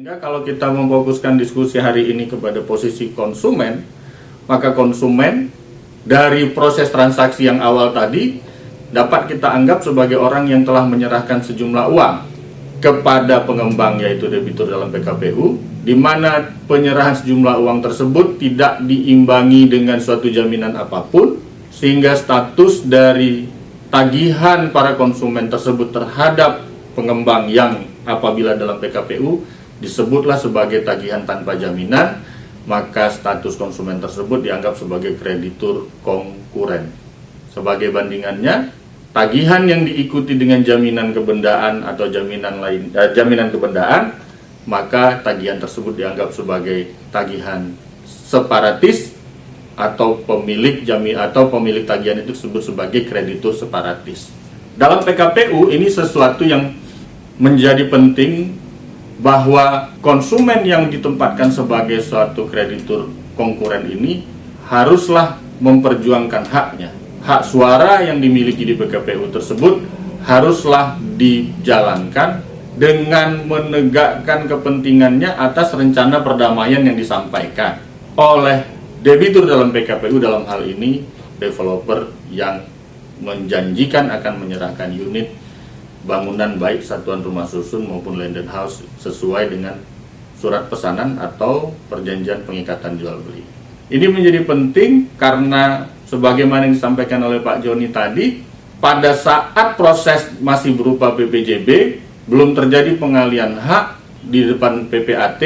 Sehingga kalau kita memfokuskan diskusi hari ini kepada posisi konsumen, maka konsumen dari proses transaksi yang awal tadi dapat kita anggap sebagai orang yang telah menyerahkan sejumlah uang kepada pengembang, yaitu debitur dalam PKPU, di mana penyerahan sejumlah uang tersebut tidak diimbangi dengan suatu jaminan apapun, sehingga status dari tagihan para konsumen tersebut terhadap pengembang yang apabila dalam PKPU disebutlah sebagai tagihan tanpa jaminan, maka status konsumen tersebut dianggap sebagai kreditur konkuren. Sebagai bandingannya, tagihan yang diikuti dengan jaminan kebendaan atau jaminan kebendaan, maka tagihan tersebut dianggap sebagai tagihan separatis, atau pemilik tagihan itu disebut sebagai kreditur separatis. Dalam PKPU ini sesuatu yang menjadi penting, bahwa konsumen yang ditempatkan sebagai suatu kreditur konkuren ini haruslah memperjuangkan haknya. Hak suara yang dimiliki di PKPU tersebut haruslah dijalankan dengan menegakkan kepentingannya atas rencana perdamaian yang disampaikan oleh debitur dalam PKPU, dalam hal ini developer yang menjanjikan akan menyerahkan unit bangunan baik satuan rumah susun maupun landed house sesuai dengan surat pesanan atau perjanjian pengikatan jual beli. Ini menjadi penting karena sebagaimana yang disampaikan oleh Pak Joni tadi, pada saat proses masih berupa PPJB, belum terjadi pengalian hak di depan PPAT,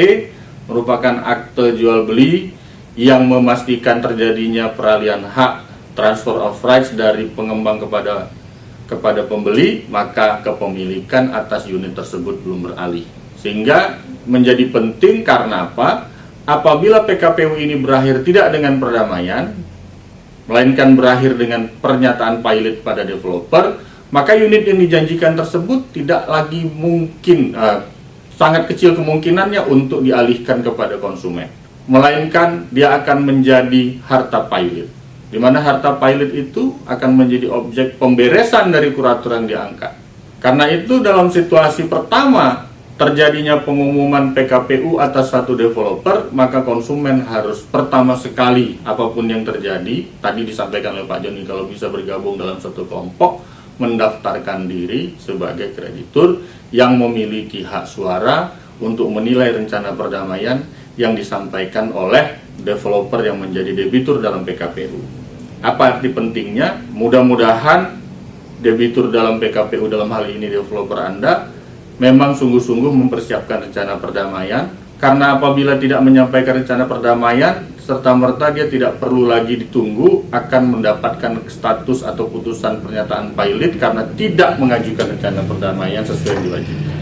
merupakan akte jual beli yang memastikan terjadinya peralihan hak, transfer of rights dari pengembang kepada pembeli, maka kepemilikan atas unit tersebut belum beralih. Sehingga menjadi penting karena apa? Apabila PKPU ini berakhir tidak dengan perdamaian, melainkan berakhir dengan pernyataan pilot pada developer, maka unit yang dijanjikan tersebut tidak lagi mungkin, sangat kecil kemungkinannya untuk dialihkan kepada konsumen, melainkan dia akan menjadi harta pilot, di mana harta pilot itu akan menjadi objek pemberesan dari kurator yang diangkat. Karena itu dalam situasi pertama terjadinya pengumuman PKPU atas satu developer, maka konsumen harus pertama sekali apapun yang terjadi, tadi disampaikan oleh Pak Joni, kalau bisa bergabung dalam satu kelompok, mendaftarkan diri sebagai kreditur yang memiliki hak suara untuk menilai rencana perdamaian yang disampaikan oleh developer yang menjadi debitur dalam PKPU. Apa arti pentingnya? Mudah-mudahan debitur dalam PKPU, dalam hal ini developer Anda, memang sungguh-sungguh mempersiapkan rencana perdamaian, karena apabila tidak menyampaikan rencana perdamaian, serta-merta dia tidak perlu lagi ditunggu akan mendapatkan status atau putusan pernyataan pilot karena tidak mengajukan rencana perdamaian sesuai yang diwajibkan.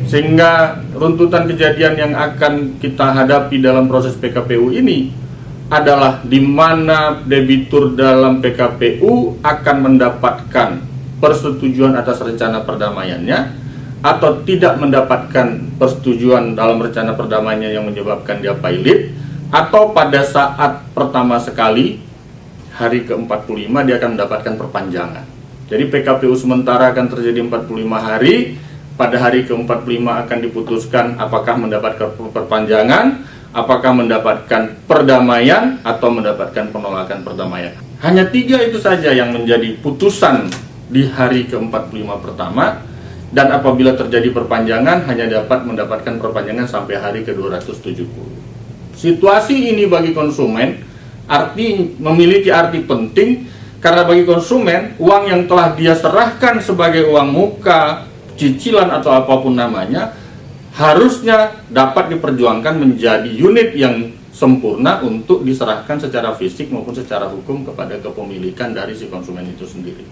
Sehingga runtutan kejadian yang akan kita hadapi dalam proses PKPU ini adalah di mana debitur dalam PKPU akan mendapatkan persetujuan atas rencana perdamaiannya atau tidak mendapatkan persetujuan dalam rencana perdamaiannya yang menyebabkan dia pilot, atau pada saat pertama sekali hari ke-45 dia akan mendapatkan perpanjangan. Jadi PKPU sementara akan terjadi 45 hari, pada hari ke-45 akan diputuskan apakah mendapatkan perpanjangan, apakah mendapatkan perdamaian atau mendapatkan penolakan perdamaian. Hanya 3 itu saja yang menjadi putusan di hari ke-45 pertama, dan apabila terjadi perpanjangan hanya dapat mendapatkan perpanjangan sampai hari ke-270. Situasi ini bagi konsumen memiliki arti penting, karena bagi konsumen uang yang telah dia serahkan sebagai uang muka, cicilan atau apapun namanya, harusnya dapat diperjuangkan menjadi unit yang sempurna untuk diserahkan secara fisik maupun secara hukum kepada kepemilikan dari si konsumen itu sendiri.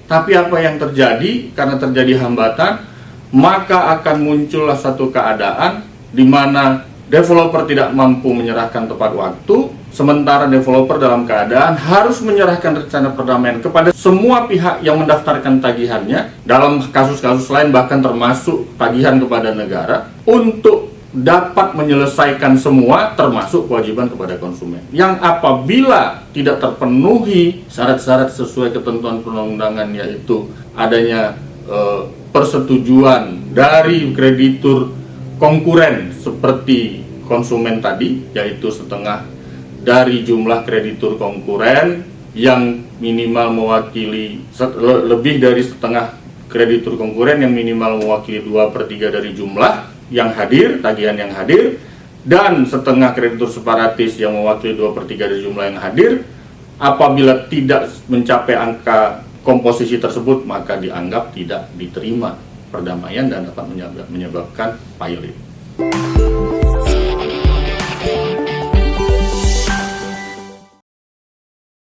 Tapi apa yang terjadi? Karena terjadi hambatan, maka akan muncullah satu keadaan di mana developer tidak mampu menyerahkan tepat waktu, sementara developer dalam keadaan harus menyerahkan rencana perdamaian kepada semua pihak yang mendaftarkan tagihannya, dalam kasus-kasus lain bahkan termasuk tagihan kepada negara, untuk dapat menyelesaikan semua termasuk kewajiban kepada konsumen, yang apabila tidak terpenuhi syarat-syarat sesuai ketentuan perundang-undangan, yaitu adanya persetujuan dari kreditur konkuren seperti konsumen tadi, yaitu setengah dari jumlah kreditur konkuren yang minimal mewakili lebih dari setengah kreditur konkuren yang minimal mewakili 2/3 dari jumlah yang hadir, tagihan yang hadir, dan setengah kreditur separatis yang mewakili 2/3 dari jumlah yang hadir. Apabila tidak mencapai angka komposisi tersebut, maka dianggap tidak diterima perdamaian dan dapat menyebabkan pilot.